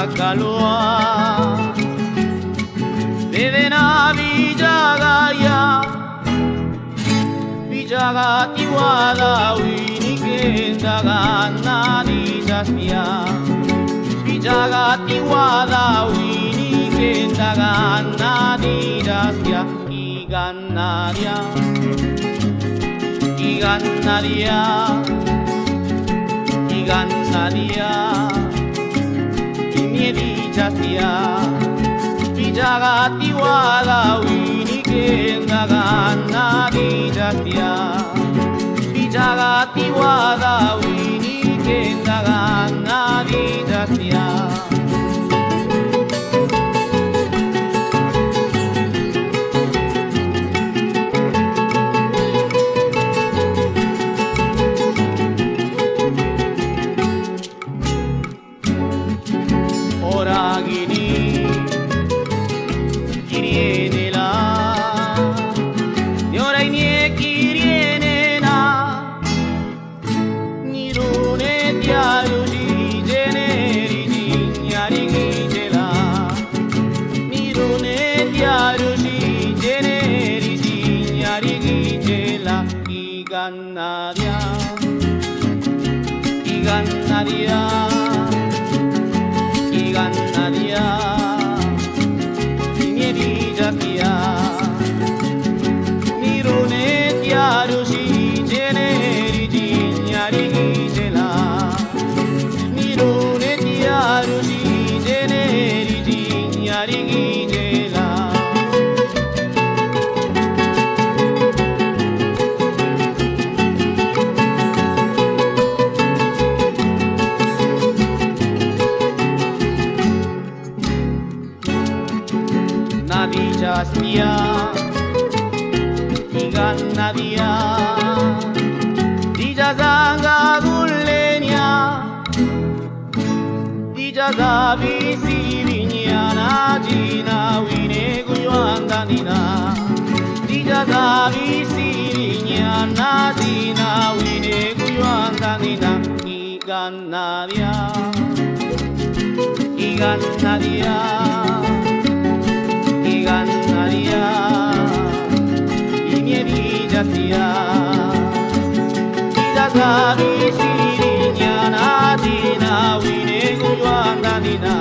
kaloa Bebena bijagaya Bijaga tiwada winikenda gana dijastia Bijaga tiwada winikenda gana dijastia Iganaria Iganaria Iganaria Imiedijastia Bijaga tiwada winikenda gana dijastia Bijaga tiwada winikenda gana dijastia Oragini kirienela Yoraine kirienena Nirune diaruji generi dinyari gijela Nirune diaruji generi dinyari gijela Iganaria Iganaria Iganaria Imiedijastia Nirune diaruji generi dinyari gijela Nirune diaruji generi dinyari gijela Nadijastia Iganaria Dijazanga gullenia Dijaza visirinya najina wine guyuandanina Dijaza visirinya najina wine guyuandanina Iganaria Iganaria Iganaria Imiedijastia Dijaza visirinya najina wine guyuandanina